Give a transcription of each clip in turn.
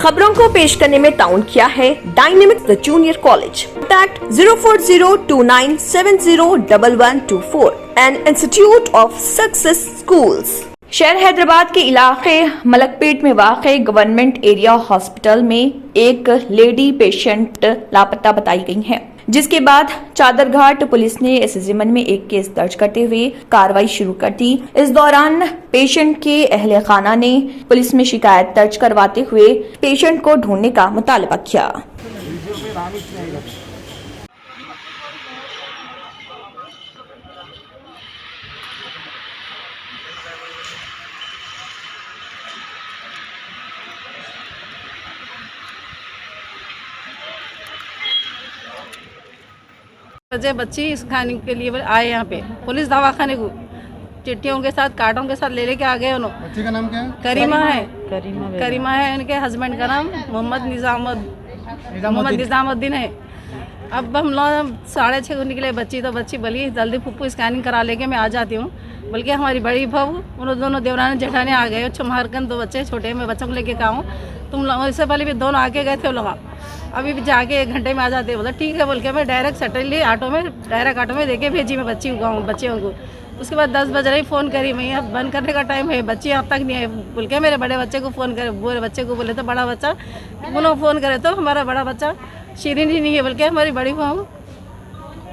खबरों को पेश करने में ताउन किया है dynamics the junior college. Contact 04029701124 and institute of success schools. शहर हैदराबाद के इलाके मलकपेट में वाक़े गवर्नमेंट एरिया हॉस्पिटल में एक लेडी पेशेंट लापता बताई गई है, जिसके बाद चादरघाट पुलिस ने इस ज़िम्मन में एक केस दर्ज करते हुए कार्रवाई शुरू कर दी। इस दौरान पेशेंट के अहले खाना ने पुलिस में शिकायत दर्ज करवाते हुए पेशेंट को ढूंढने का मुतालबा किया। बजे बच्ची इस खाने के लिए आए यहाँ पे पुलिस दवाखाने को चिट्ठियों के साथ कार्डों के साथ ले लेके आ गए उन्होंने। बच्ची का नाम क्या है? करीमा है। उनके हस्बैंड का नाम मोहम्मद निजामुद्दीन है। अब हम लोग 6:30 को निकले बच्ची बोली जल्दी फुप्पू स्कैनिंग करा लेके मैं आ जाती हूँ, बल्कि हमारी बड़ी बहू उन दोनों देवरानी जेठानी आ गए। छुमारकन 2 बच्चे छोटे, मैं बच्चों को लेके का हूँ, तुम लोग इससे पहले भी दोनों आके गए थे वो लोग, अभी भी जाके 1 घंटे में आ जाते। बोला ठीक है बोल के मैं डायरेक्ट डायरेक्ट ऑटो में देके भेजी मैं बच्चियों को। उसके बाद 10 बज रही फ़ोन करी मैं, अब बंद करने का टाइम है, बच्ची अब तक नहीं है बोल के मेरे बड़े बच्चे को फ़ोन करे, बड़े बच्चे को बोले तो बड़ा बच्चा उन्होंने फ़ोन करे तो हमारा बड़ा बच्चा शीरीन ही नहीं है बोल के हमारी बड़ी बहू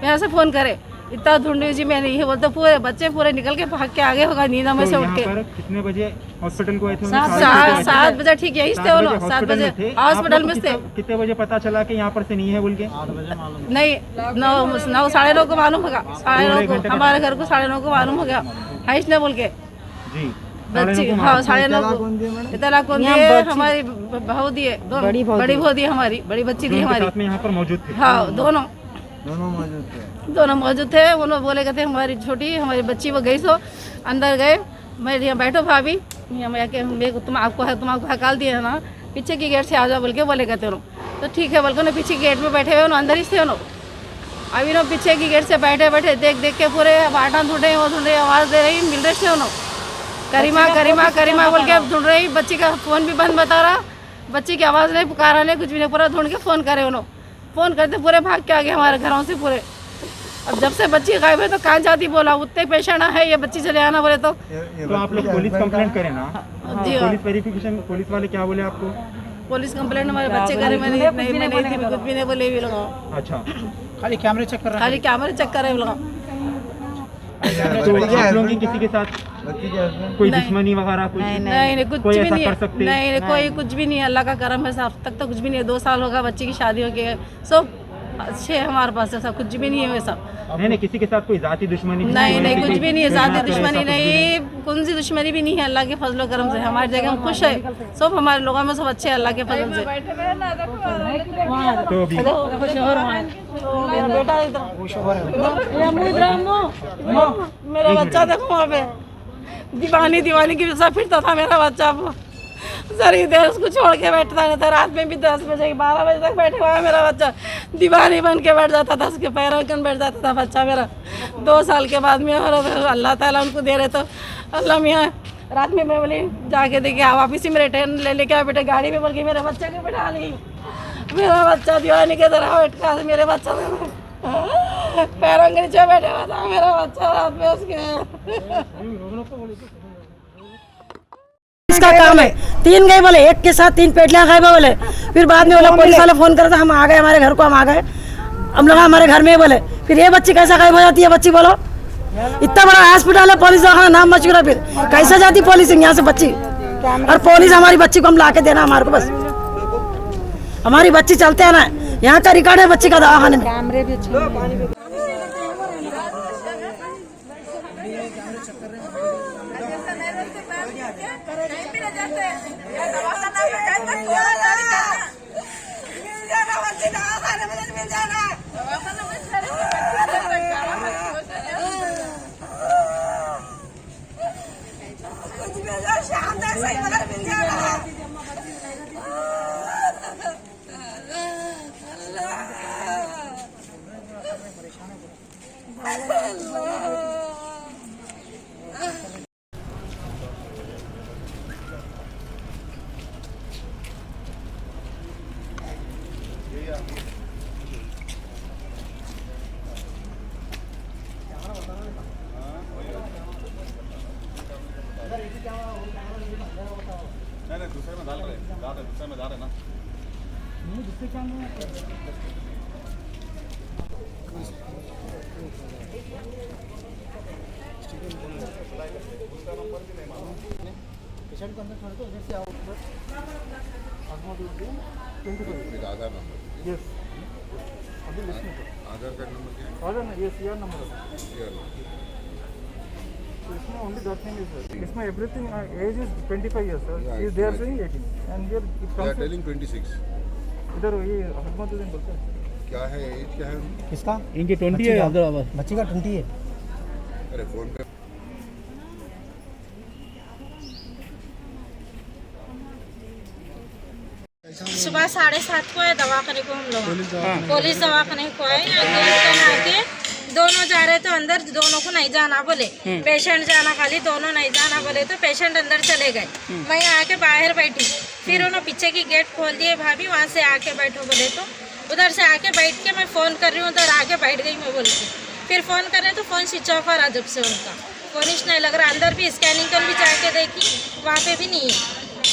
यहाँ से फ़ोन करे, इतना ढूंढी जी मैं नहीं है बोलते पूरे बच्चे पूरे निकल के भाग के आगे होगा नींद में से उठ के। कितने बजे हॉस्पिटल को आए थे? 7 बजे ठीक यही थे वो लोग, 7 बजे हॉस्पिटल में थे। कितने बजे पता चला कि यहाँ पर से नहीं है बोल के? नहीं 9 साढ़े 9 को मालूम होगा, 9:30 को हमारे घर को 9:30 को मालूम हो गया हाइस ने बोल के जी। बच्ची हाँ 9:30 को इतना कौन दिए हमारी बहू दिए, बड़ी बहू दी हमारी, बड़ी बच्ची दी हमारी यहाँ पर मौजूद थे। हाँ दोनों मौजूद थे। उन्होंने बोले कहते हमारी छोटी हमारी बच्ची वो गई सो अंदर गए, मैं यहाँ बैठो भाभी मेरे को तुमको हकाल दिया ना पीछे की गेट से आ जाओ बोल के बोले कहते उन्होंने, तो ठीक है बोल के पीछे गेट में बैठे हुए अंदर ही थे उन्होंने। अभी ना पीछे की गेट से बैठे देख के पूरे बाटा ढूंढ रहे आवाज़ दे रही मिल रहे थे उन्होंने, करीमा बोल के ढूंढ रही। बच्ची का फ़ोन भी बंद बता रहा, बच्ची की आवाज़ नहीं पुकारा नहीं कुछ भी नहीं, पूरा ढूंढ के फ़ोन करे उन्होंने। फ़ोन करते पूरे भाग के आ गए हमारे घरों से पूरे। अब जब से बच्ची गायब है तो कहाँ जाती बोला उतने पेशेंट है ये बच्ची चले आना बोले तो आप लोग पुलिस कंप्लेंट करें ना? पुलिस वेरिफिकेशन पुलिस वाले क्या बोले आपको? पुलिस कंप्लेंट हमारे बच्चे करे मैं नहीं थी, कुछ भी नहीं बोले भी लोग। अच्छा खाली कैमरे चेक कर रहे लोग। तो आप लोगों की किसी के साथ कोई दुश्मनी वगैरह कुछ? नहीं कुछ भी नहीं है, नहीं कोई कुछ भी नहीं है, अल्लाह का करम है, अब तक तो कुछ भी नहीं है। 2 साल होगा बच्ची की शादी हो गई, सब अच्छे हमारे पास ऐसा कुछ भी नहीं है वैसा। नहीं किसी के साथ कोई जाती दुश्मनी नहीं कुछ भी नहीं है, जाती दुश्मनी नहीं, कौन सी दुश्मनी भी नहीं है। अल्लाह के फजल करम से हमारी जगह हम खुश है, सब हमारे लोगों में सब अच्छे हैं अल्लाह के फजल से। मेरा बच्चा देखो वहाँ पे दीवानी की जैसा फिरता था मेरा बच्चा, सारी देर उसको छोड़ के बैठता नहीं था, रात में भी 10 बजे 12 बजे तक बैठे हुआ है मेरा बच्चा, दीवानी बन के बैठ जाता था, उसके पैरों के बैठ जाता था बच्चा मेरा। 2 साल के बाद में अल्लाह ताला उनको दे रहे तो अल्लाह मियाँ रात में मैं बोली जाके देखे आप वापिस ही मेरे ट्रेन ले लेके आए बेटे गाड़ी में, बोल के मेरे बच्चे को बैठा ली, मेरा बच्चा दीवानी के तरह बैठा मेरे बच्चा पैरों के नीचे बैठे हुआ था मेरा बच्चा रात में उसके। इसका काम है 3 गए बोले, एक के साथ 3 पेटलियां खाए बोले, फिर बाद में बोला पुलिस वाले फोन करे तो हम आ गए हमारे घर को, हम आ गए, हम लोग हमारे घर में बोले। फिर ये बच्ची कैसा गायब हो जाती है बच्ची बोलो? इतना बड़ा हॉस्पिटल है, पुलिस नाम मशहूर, फिर कैसे जाती पुलिस यहाँ से बच्ची? और पुलिस हमारी बच्ची को हम ला के देना हमारे को, बस हमारी बच्ची चलते है ना, यहाँ का रिकॉर्ड है बच्ची का दवाखाने में। नहीं दूसरे में डाल रहे दूसरे में डाल रहे ना दूसरे कैमरे पेशेंट को अंदर छोड़ दो इधर से आओ ऊपर आधार नंबर यस अभी लिस्ट में आधार कार्ड नंबर क्या है आधार ना यस ईयर नंबर इसमें ओनली दैट थिंग इज इसमें everything age is 25 years sir is they are saying 18 and here it they are comes telling 26 इधर ये अहमदुद्दीन बोलते हैं क्या है एज क्या है किसका इनके 20 है हैदराबाद बच्ची का 20 है अरे फोन पे सुबह 7:30 को है दवाखाने को हम लोग पुलिस दवाखाने को है आके दोनों जा रहे तो अंदर दोनों को नहीं जाना बोले पेशेंट जाना खाली दोनों नहीं जाना बोले तो पेशेंट अंदर चले गए मैं आके बाहर बैठी फिर उन्होंने पीछे की गेट खोल दिए भाभी वहाँ से आके बैठो बोले तो उधर से आके बैठ के मैं फ़ोन कर रही हूँ उधर आके बैठ गई मैं बोल के फिर फ़ोन कर रहे तो फ़ोन स्विच ऑफ आ रहा जब से उनका फ़ोन नहीं लग रहा अंदर भी स्कैनिंग कर भी जाके देखी वहाँ पे भी नहीं है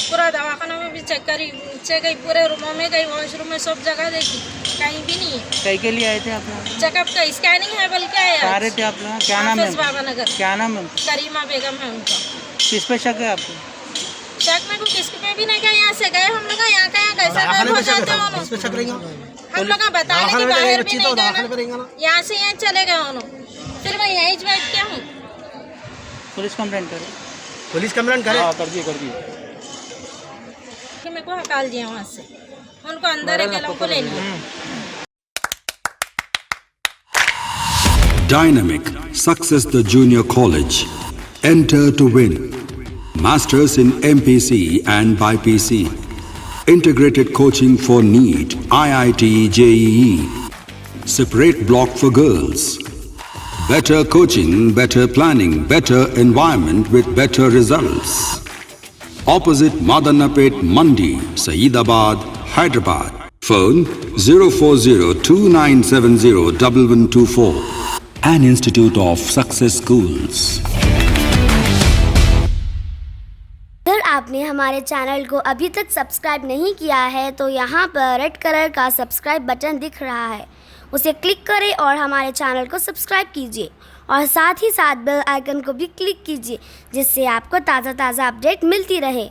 पूरा दवाखाना में भी चेक करी नीचे गई पूरे रूमों में गई वॉशरूम में सब जगह देखी कहीं भी नहीं है कहीं के लिए आए थे आप लोग चेकअप का स्कैनिंग है बोल के आए आ रहे थे आप लोग क्या नाम है बाबा नगर क्या नाम है करीमा बेगम है उनका किस पे शक है आपको शक में को किस पे भी नहीं गए यहाँ से गए हम लोग यहाँ का यहाँ कैसा गायब हो जाते हैं हम लोग बताने के बाहर भी नहीं गए यहाँ से यहाँ चले गए उन्होंने फिर मैं यहीं बैठ के हूँ पुलिस कंप्लेंट करो पुलिस कंप्लेंट करे कर दिए कि मेरे को हकाल दिया वहाँ से उनको अंदर अकेलों को ले लिया Dynamic Success the Junior College. Enter to win. Masters in MPC and BPC. Integrated coaching for NEET, IIT, JEE. Separate block for girls. Better coaching, better planning, better environment with better results. Opposite Madanapet Mandi, Saeedabad, Hyderabad. Phone 04029701124. An Institute of Success Schools. अगर आपने हमारे channel को अभी तक subscribe नहीं किया है तो यहाँ पर रेड कलर का सब्सक्राइब बटन दिख रहा है उसे क्लिक करें और हमारे चैनल को सब्सक्राइब कीजिए और साथ ही साथ बेल आइकन को भी क्लिक कीजिए जिससे आपको ताज़ा अपडेट मिलती रहे।